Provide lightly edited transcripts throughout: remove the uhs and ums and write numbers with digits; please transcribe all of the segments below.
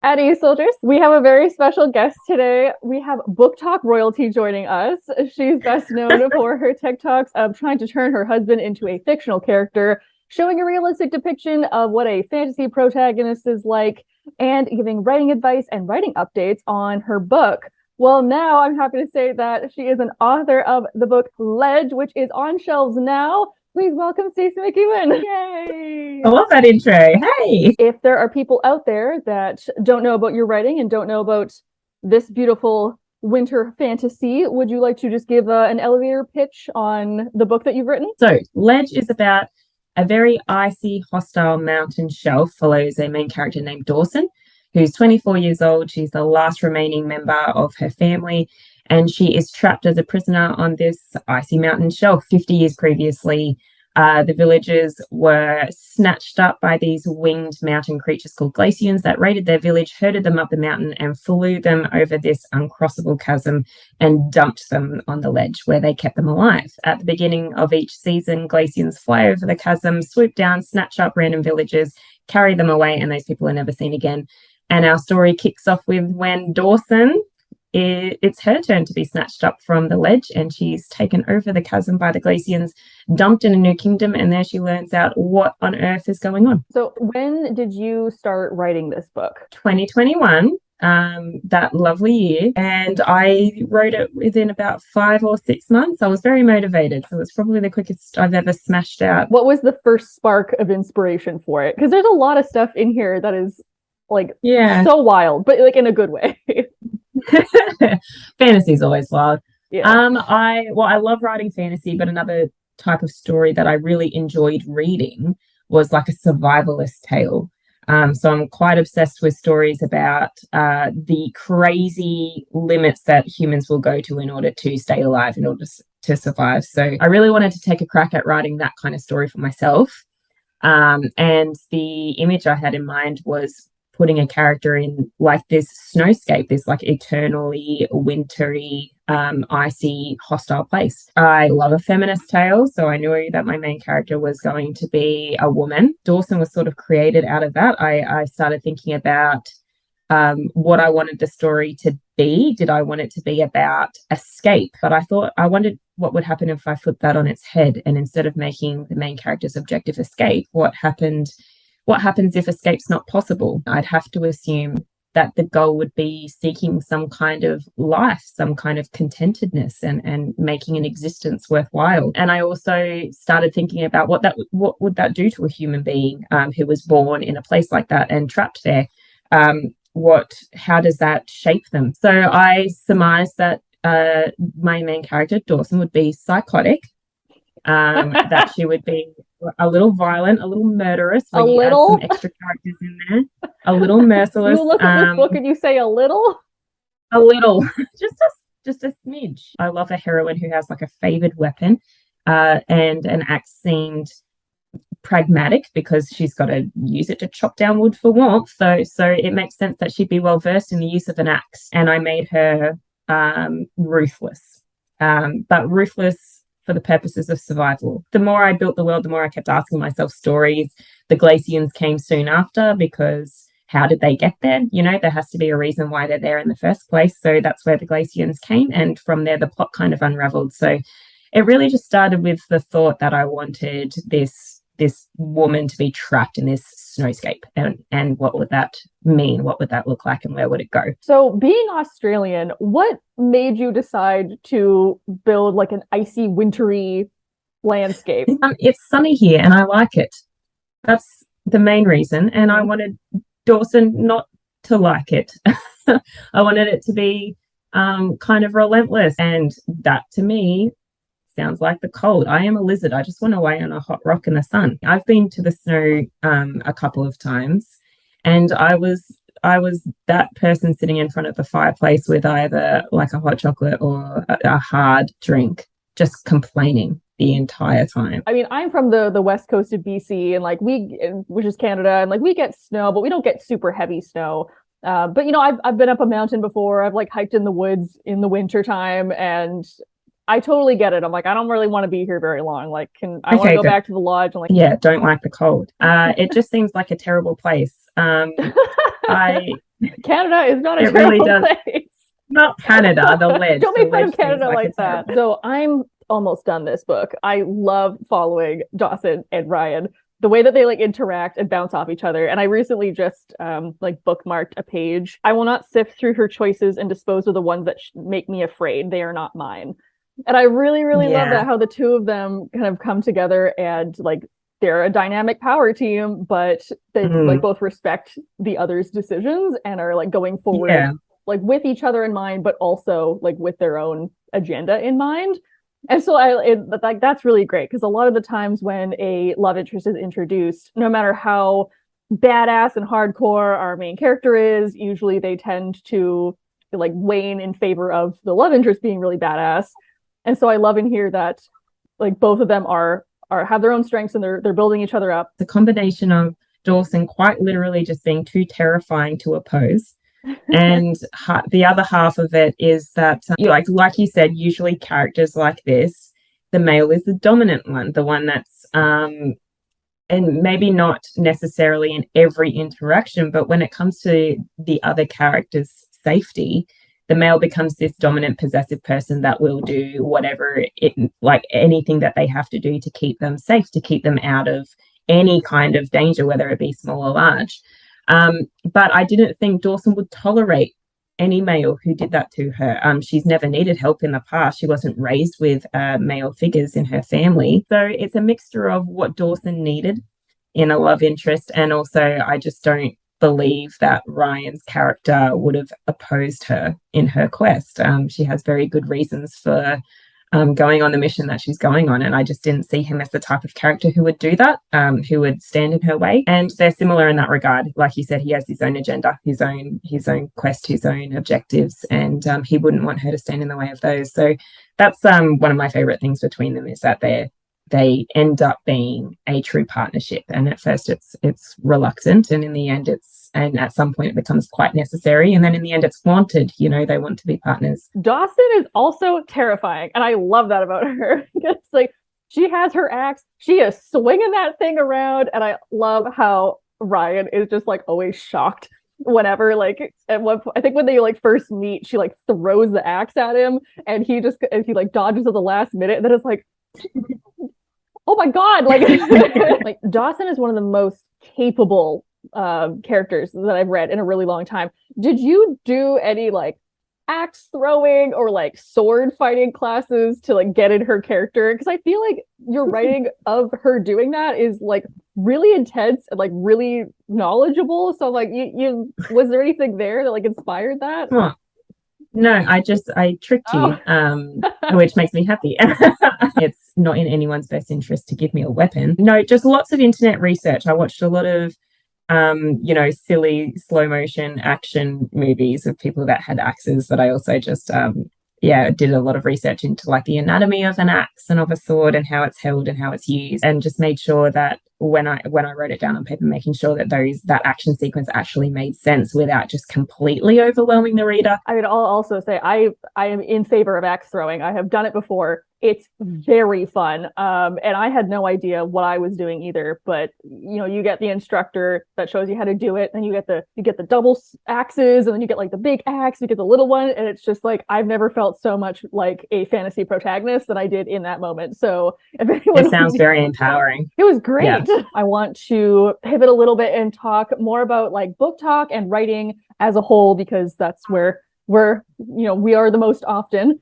Eddie Soldiers, we have a very special guest today. We have Booktok royalty joining us. She's best known for her TikToks of trying to turn her husband into a fictional character, showing a realistic depiction of what a fantasy protagonist is like, and giving writing advice and writing updates on her book. Well, now I'm happy to say that she is an author of the book Ledge, which is on shelves now. Please welcome Stacey McEwan. Yay! I love that intro. Hey. If there are people out there that don't know about your writing and don't know about this beautiful winter fantasy, would you like to just give an elevator pitch on the book that you've written? So, Ledge is about a very icy, hostile mountain shelf, follows a main character named Dawson, who's 24 years old. She's the last remaining member of her family, and she is trapped as a prisoner on this icy mountain shelf. 50 years previously, the villagers were snatched up by these winged mountain creatures called glacians that raided their village, herded them up the mountain, and flew them over this uncrossable chasm and dumped them on the ledge where they kept them alive. At the beginning of each season, glacians fly over the chasm, swoop down, snatch up random villagers, carry them away, and those people are never seen again. And our story kicks off with when Dawson, it's her turn to be snatched up from the ledge, and she's taken over the chasm by the glacians, dumped in a new kingdom, and there she learns out what on earth is going on. So when did you start writing this book? 2021, that lovely year, and I wrote it within about 5 or 6 months. I was very motivated, so it's probably the quickest I've ever smashed out. What was the first spark of inspiration for it? Because there's a lot of stuff in here that is so wild, but in a good way. Fantasy's always wild. Yeah. I love writing fantasy, but another type of story that I really enjoyed reading was like a survivalist tale. So I'm quite obsessed with stories about the crazy limits that humans will go to in order to stay alive, in order to survive. So I really wanted to take a crack at writing that kind of story for myself. And the image I had in mind was putting a character in like this snowscape, this like eternally wintry, icy, hostile place. I love a feminist tale, so I knew that my main character was going to be a woman. Dawson was sort of created out of that. I started thinking about what I wanted the story to be. Did I want it to be about escape? But I thought I wondered what would happen if I flipped that on its head, and instead of making the main character's objective escape, what happens if escape's not possible? I'd have to assume that the goal would be seeking some kind of life, some kind of contentedness, and making an existence worthwhile. And I also started thinking about what would that do to a human being who was born in a place like that and trapped there? How does that shape them? So I surmised that my main character, Dawson, would be psychotic, that she would be a little violent, a little murderous. A little? Some extra characters in there. A little merciless. You look at this book and you say a little? A little. just a smidge. I love a heroine who has like a favored weapon, and an axe seemed pragmatic because she's got to use it to chop down wood for warmth. So it makes sense that she'd be well versed in the use of an axe. And I made her ruthless, but ruthless for the purposes of survival. The more I built the world, the more I kept asking myself stories. The glacians came soon after, because how did they get there? There has to be a reason why they're there in the first place. So that's where the glacians came, and from there the plot kind of unraveled. So it really just started with the thought that I wanted this woman to be trapped in this snowscape, and what would that mean? What would that look like, and where would it go? So being Australian, what made you decide to build like an icy, wintry landscape? It's sunny here and I like it. That's the main reason. And I wanted Dawson not to like it. I wanted it to be kind of relentless, and that to me sounds like the cold. I am a lizard. I just want to lay on a hot rock in the sun. I've been to the snow a couple of times, and I was that person sitting in front of the fireplace with either like a hot chocolate or a hard drink, just complaining the entire time. I mean, I'm from the west coast of BC, and which is Canada, and we get snow, but we don't get super heavy snow. But I've been up a mountain before. I've hiked in the woods in the winter time, and I totally get it. I'm like, I don't really want to be here very long. Like, I want to go back to the lodge? And yeah, don't like the cold. It just seems like a terrible place. I Canada is not a it really does. place. Not Canada, the ledge. Don't make fun of Canada like that. So I'm almost done this book. I love following Dawson and Ryan, the way that they like interact and bounce off each other. And I recently just like bookmarked a page. I will not sift through her choices and dispose of the ones that make me afraid. They are not mine. And I really, really love that, how the two of them kind of come together and like they're a dynamic power team, but they like both respect the other's decisions and are like going forward like with each other in mind, but also like with their own agenda in mind. And so like that's really great, because a lot of the times when a love interest is introduced, no matter how badass and hardcore our main character is, usually they tend to like wane in favor of the love interest being really badass. And so I love in here that like both of them are have their own strengths and they're building each other up. The combination of Dawson quite literally just being too terrifying to oppose. And the other half of it is that, like you said, usually characters like this, the male is the dominant one, the one that's, and maybe not necessarily in every interaction, but when it comes to the other character's safety, the male becomes this dominant, possessive person that will do whatever like anything that they have to do to keep them safe, to keep them out of any kind of danger, whether it be small or large. But I didn't think Dawson would tolerate any male who did that to her. She's never needed help in the past. She wasn't raised with male figures in her family. So it's a mixture of what Dawson needed in a love interest, and also I just don't believe that Ryan's character would have opposed her in her quest. She has very good reasons for going on the mission that she's going on, and I just didn't see him as the type of character who would do that, who would stand in her way. And they're similar in that regard. Like you said, he has his own agenda, his own quest, his own objectives, and he wouldn't want her to stand in the way of those. So that's one of my favorite things between them, is that they end up being a true partnership. And at first it's reluctant, and in the end and at some point it becomes quite necessary, and then in the end it's wanted. They want to be partners. Dawson is also terrifying, and I love that about her. It's like she has her axe, she is swinging that thing around, and I love how Ryan is just like always shocked whenever, like at one point, I think when they like first meet, she like throws the axe at him, and he like dodges at the last minute, and then it's like oh my god, like like Dawson is one of the most capable characters that I've read in a really long time. Did you do any like axe throwing or like sword fighting classes to like get in her character? Because I feel like your writing of her doing that is like really intense and like really knowledgeable. So like you was there anything there that like inspired that? Huh. No, I tricked you, which makes me happy. It's not in anyone's best interest to give me a weapon. No, just lots of internet research. I watched a lot of silly slow motion action movies of people that had axes, but I also just did a lot of research into like the anatomy of an axe and of a sword and how it's held and how it's used, and just made sure that when I wrote it down on paper, making sure that that action sequence actually made sense without just completely overwhelming the reader. I mean, I'll also say I am in favor of axe throwing. I have done it before. It's very fun. And I had no idea what I was doing either, but you get the instructor that shows you how to do it, and you get the double axes, and then you get like the big axe, you get the little one, and it's just like I've never felt so much like a fantasy protagonist than I did in that moment. So if anyone, it sounds very empowering. It was great. Yeah. I want to pivot a little bit and talk more about like Booktok and writing as a whole, because that's where we are the most often.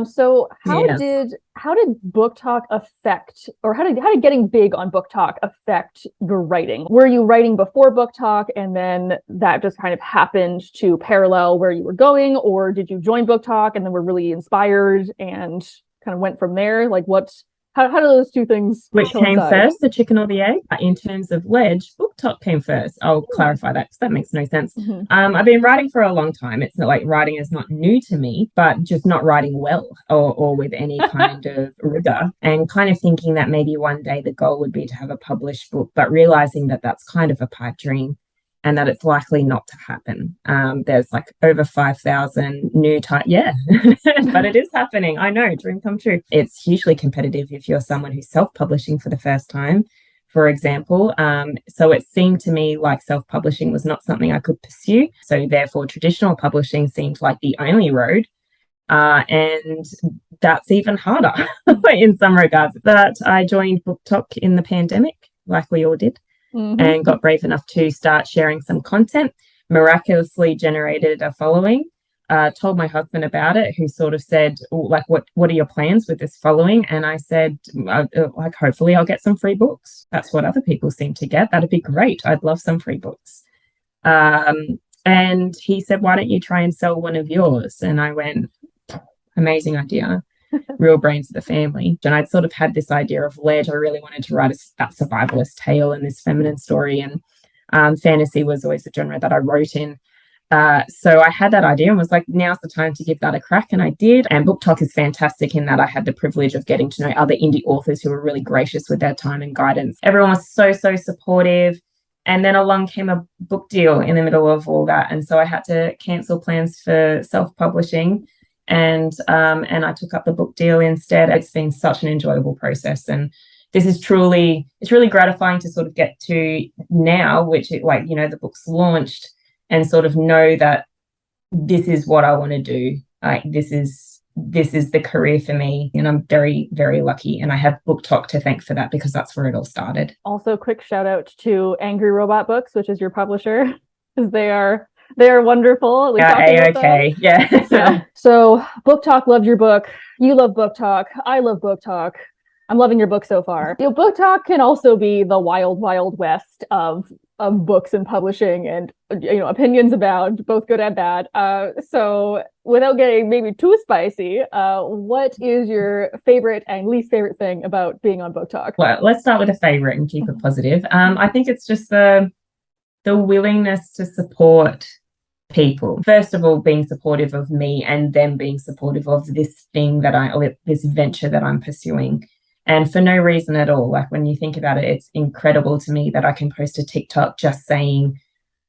So how did Booktok affect, or how did getting big on Booktok affect your writing? Were you writing before Booktok and then that just kind of happened to parallel where you were going, or did you join Booktok and then were really inspired and kind of went from there? Like how do those two things Which came first, the chicken or the egg? In terms of Ledge, Booktok came first. I'll clarify that because that makes no sense. Mm-hmm. I've been writing for a long time. It's not like writing is not new to me, but just not writing well or with any kind of rigor, and kind of thinking that maybe one day the goal would be to have a published book, but realizing that that's kind of a pipe dream and that it's likely not to happen. There's like over 5,000 new but it is happening. I know, dream come true. It's hugely competitive if you're someone who's self-publishing for the first time for example. So it seemed to me like self-publishing was not something I could pursue. So therefore, traditional publishing seemed like the only road. And that's even harder in some regards. But I joined Booktok in the pandemic, like we all did, and got brave enough to start sharing some content, miraculously generated a following. Told my husband about it, who sort of said, like, what are your plans with this following? And I said, like, hopefully I'll get some free books. That's what other people seem to get. That'd be great. I'd love some free books. And he said, why don't you try and sell one of yours? And I went, amazing idea. Real brains of the family. And I'd sort of had this idea of lead. I really wanted to write that survivalist tale and this feminine story. And fantasy was always the genre that I wrote in. So I had that idea and was like, now's the time to give that a crack. And I did. And Booktok is fantastic in that I had the privilege of getting to know other indie authors who were really gracious with their time and guidance. Everyone was so supportive. And then along came a book deal in the middle of all that. And so I had to cancel plans for self-publishing. And I took up the book deal instead. It's been such an enjoyable process. And this is it's really gratifying to sort of get to now, which the book's launched, and sort of know that this is what I want to do. Like this is the career for me, and I'm very, very lucky. And I have Booktok to thank for that, because that's where it all started. Also, quick shout out to Angry Robot Books, which is your publisher, because they are wonderful. Okay. Yeah. So Booktok loved your book. You love Booktok. I love Booktok. I'm loving your book so far. Booktok can also be the wild, wild west of books and publishing, and opinions abound, both good and bad. So without getting maybe too spicy, what is your favorite and least favorite thing about being on Booktok? Well, let's start with a favorite and keep it positive. I think it's just the willingness to support people. First of all, being supportive of me, and then being supportive of this thing this venture that I'm pursuing. And for no reason at all. Like, when you think about it, it's incredible to me that I can post a TikTok just saying,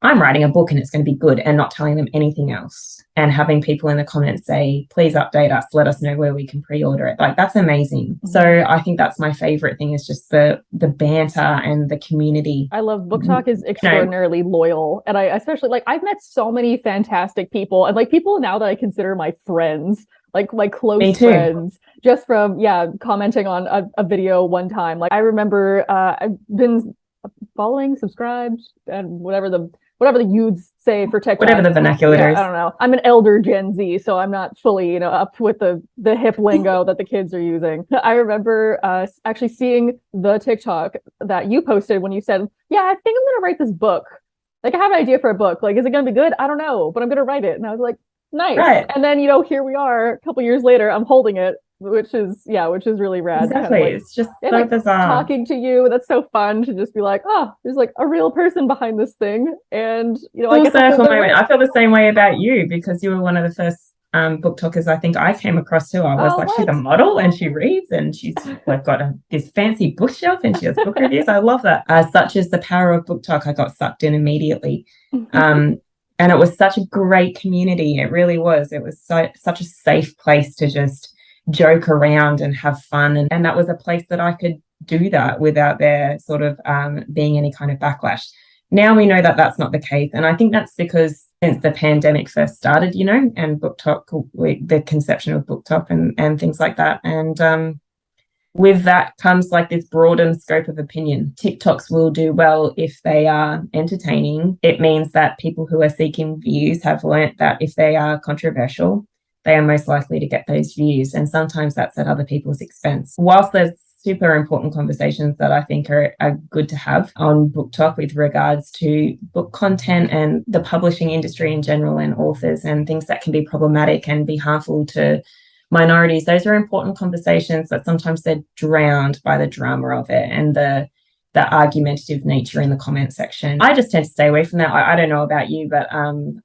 I'm writing a book and it's going to be good, and not telling them anything else. And having people in the comments say, please update us, let us know where we can pre-order it. Like, that's amazing. Mm-hmm. So I think that's my favorite thing, is just the banter and the community. I love Booktok is extraordinarily loyal. And I especially, I've met so many fantastic people, and people now that I consider my friends, like close friends, just from commenting on a video one time. I remember I've been following, subscribed, and whatever the youths say for TikTok. Whatever the vernacular is. I don't know. I'm an elder Gen Z, so I'm not fully, up with the hip lingo that the kids are using. I remember actually seeing the TikTok that you posted when you said, yeah, I think I'm going to write this book. I have an idea for a book. Is it going to be good? I don't know, but I'm going to write it. And I was like, nice. Right. And then, here we are a couple years later, I'm holding it, which is really rad. Exactly. It's just so bizarre. Talking to you, that's so fun to just be like, there's a real person behind this thing. And, I feel the same way about you, because you were one of the first Booktokers I think I came across too. I was she's a model and she reads, and she's got this fancy bookshelf, and she has book reviews. I love that. Such is the power of Booktok. I got sucked in immediately. And it was such a great community. It really was. It was such a safe place to just joke around and have fun. And that was a place that I could do that without there sort of being any kind of backlash. Now we know that that's not the case. And I think that's because since the pandemic first started, and Booktok, the conception of Booktok and things like that. And with that comes this broadened scope of opinion. TikToks will do well if they are entertaining. It means that people who are seeking views have learnt that if they are controversial, they are most likely to get those views. And sometimes that's at other people's expense. Whilst there's super important conversations that I think are good to have on Booktok with regards to book content and the publishing industry in general, and authors, and things that can be problematic and be harmful to minorities, those are important conversations, but sometimes they're drowned by the drama of it and the argumentative nature in the comment section. I just tend to stay away from that. I don't know about you, but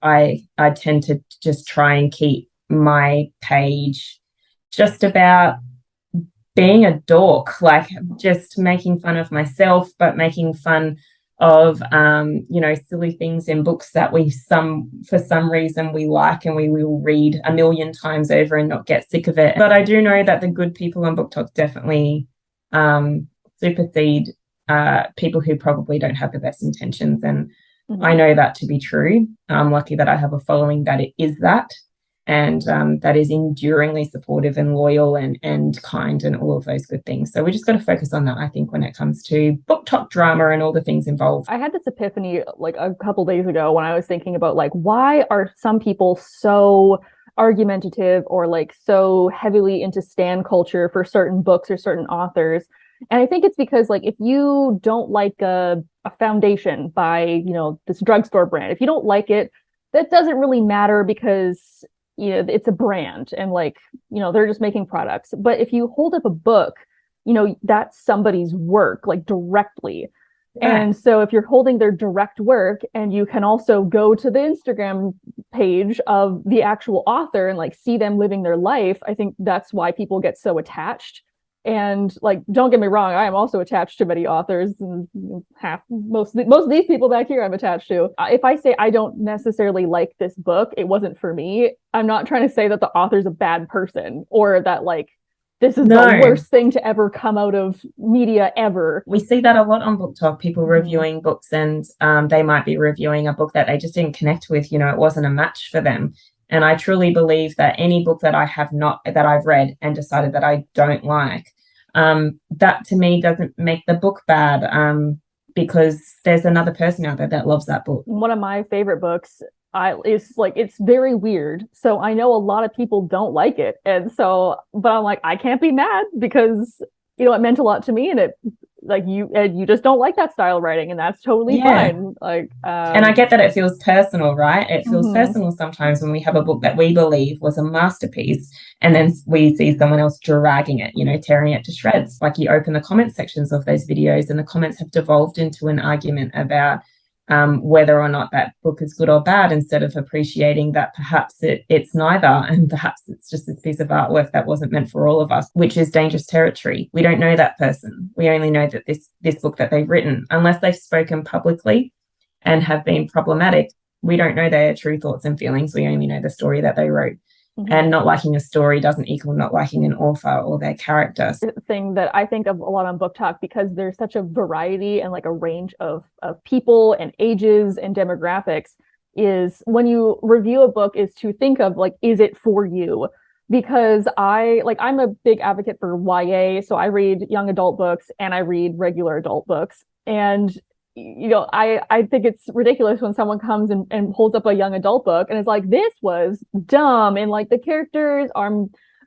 I tend to just try and keep my page just about being a dork, just making fun of myself, but making fun of silly things in books that for some reason we like, and we will read a million times over and not get sick of it. But I do know that the good people on Booktok definitely supersede people who probably don't have the best intentions. And Mhm. I know that to be true. I'm lucky that I have a following that it is that, and that is enduringly supportive and loyal and kind and all of those good things. So we just got to focus on that, I think, when it comes to Booktok drama and all the things involved. I had this epiphany like a couple days ago when I was thinking about like why are some people so argumentative or like so heavily into stan culture for certain books or certain authors. And I think it's because like if you don't like a foundation by, you know, this drugstore brand, if you don't like it, that doesn't really matter because you know it's a brand and like, you know, they're just making products. But if you hold up a book, you know, that's somebody's work like directly. Yeah. And so if you're holding their direct work and you can also go to the Instagram page of the actual author and like see them living their life, I think that's why people get so attached. And like, don't get me wrong, I am also attached to many authors, and most of these people back here I'm attached to. If I say I don't necessarily like this book, it wasn't for me. I'm not trying to say that the author's a bad person or that like this is the worst thing to ever come out of media ever. We see that a lot on Booktok, people reviewing books, and they might be reviewing a book that they just didn't connect with. You know, it wasn't a match for them. And I truly believe that any book that I've read and decided that I don't like, that to me doesn't make the book bad, because there's another person out there that loves that book. One of my favorite books is like, it's very weird. So I know a lot of people don't like it. And so, but I'm like, I can't be mad because, you know, it meant a lot to me, and it like you just don't like that style of writing, and that's totally fine. Like, and I get that it feels personal, right? It feels personal sometimes when we have a book that we believe was a masterpiece, and then we see someone else dragging it, you know, tearing it to shreds. Like, you open the comment sections of those videos, and the comments have devolved into an argument about whether or not that book is good or bad, instead of appreciating that perhaps it's neither, and perhaps it's just this piece of artwork that wasn't meant for all of us, which is dangerous territory. We don't know that person. We only know that this book that they've written, unless they've spoken publicly and have been problematic, we don't know their true thoughts and feelings. We only know the story that they wrote. And not liking a story doesn't equal not liking an author or their character. Thing that I think of a lot on Booktok, because there's such a variety and like a range of people and ages and demographics, is when you review a book is to think of like, is it for you? Because I'm a big advocate for YA, so I read young adult books and I read regular adult books. And you know, I think it's ridiculous when someone comes and holds up a young adult book and is like, this was dumb, and like the characters are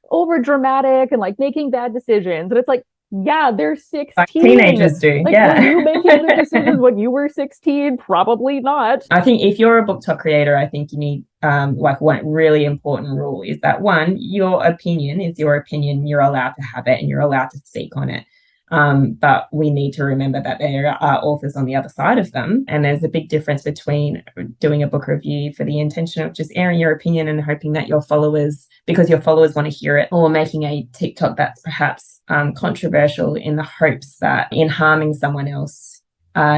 over dramatic and like making bad decisions. And it's like, yeah, they're 16. Like teenagers do. Like, were you making the decisions when you were 16? Probably not. I think if you're a Booktok creator, I think you need like one really important rule is that, one, your opinion is your opinion. You're allowed to have it and you're allowed to speak on it. But we need to remember that there are authors on the other side of them. And there's a big difference between doing a book review for the intention of just airing your opinion and hoping that your followers, because your followers want to hear it, or making a TikTok that's perhaps controversial in the hopes that in harming someone else,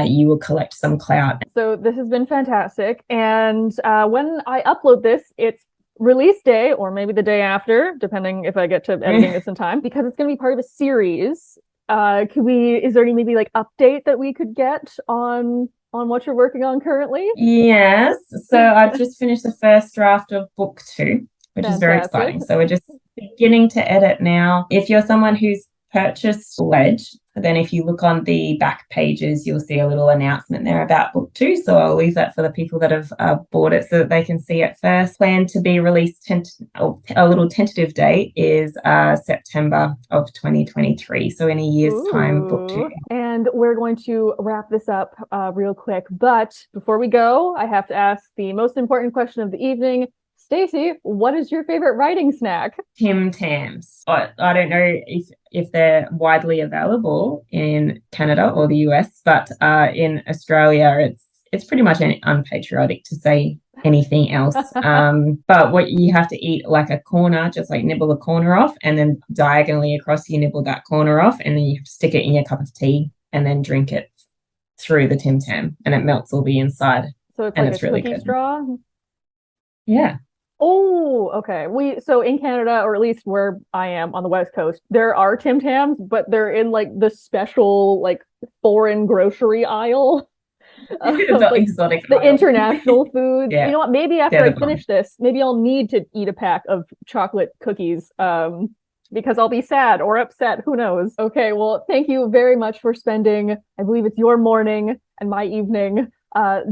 you will collect some clout. So this has been fantastic. And when I upload this, it's release day or maybe the day after, depending if I get to editing this in time, because it's going to be part of a series. Is there any maybe like update that we could get on what you're working on currently? Yes. So I've just finished the first draft of book 2, which is very exciting. So we're just beginning to edit now. If you're someone who's purchased Ledge, then if you look on the back pages, you'll see a little announcement there about book 2. So I'll leave that for the people that have bought it so that they can see it first. Planned to be released, a little tentative date is September of 2023. So in a year's time, book 2. And we're going to wrap this up real quick. But before we go, I have to ask the most important question of the evening. Stacey, what is your favorite writing snack? TimTams. I don't know if they're widely available in Canada or the US, but in Australia, it's pretty much unpatriotic to say anything else. But what you have to eat like a corner, just like nibble a corner off, and then diagonally across you nibble that corner off, and then you have to stick it in your cup of tea and then drink it through the Tim Tam, and it melts all the inside. So it's like a really cookie straw? Yeah. Oh, okay. So in Canada, or at least where I am on the West Coast, there are Tim Tams, but they're in like the special like foreign grocery aisle. The Like exotic the aisle. international foods. Yeah, You know what? Maybe after they're I the bomb. finish this, maybe I'll need to eat a pack of chocolate cookies. Because I'll be sad or upset. Who knows? Okay, well, thank you very much for spending, I believe it's your morning and my evening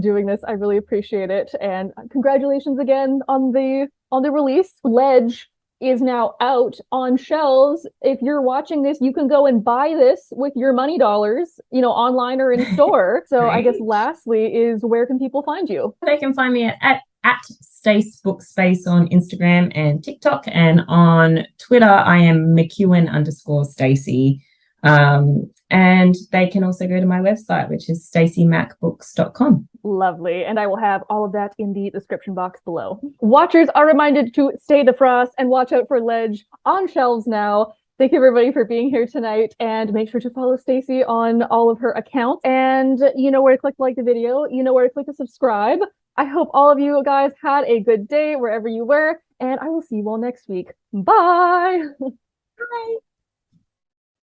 doing this. I really appreciate it. And congratulations again on the release. Ledge is now out on shelves. If you're watching this, you can go and buy this with your money dollars, online or in store. So I guess Great. lastly is where can people find you? They can find me at Stace Bookspace on Instagram and TikTok, and on Twitter I am McEwan_Stacey. And they can also go to my website, which is StaceyMacBooks.com. Lovely. And I will have all of that in the description box below. Watchers are reminded to stay defrost and watch out for Ledge on shelves now. Thank you everybody for being here tonight, and make sure to follow Stacey on all of her accounts. And you know where to click to like the video, you know where to click to subscribe. I hope all of you guys had a good day wherever you were, and I will see you all next week. Bye.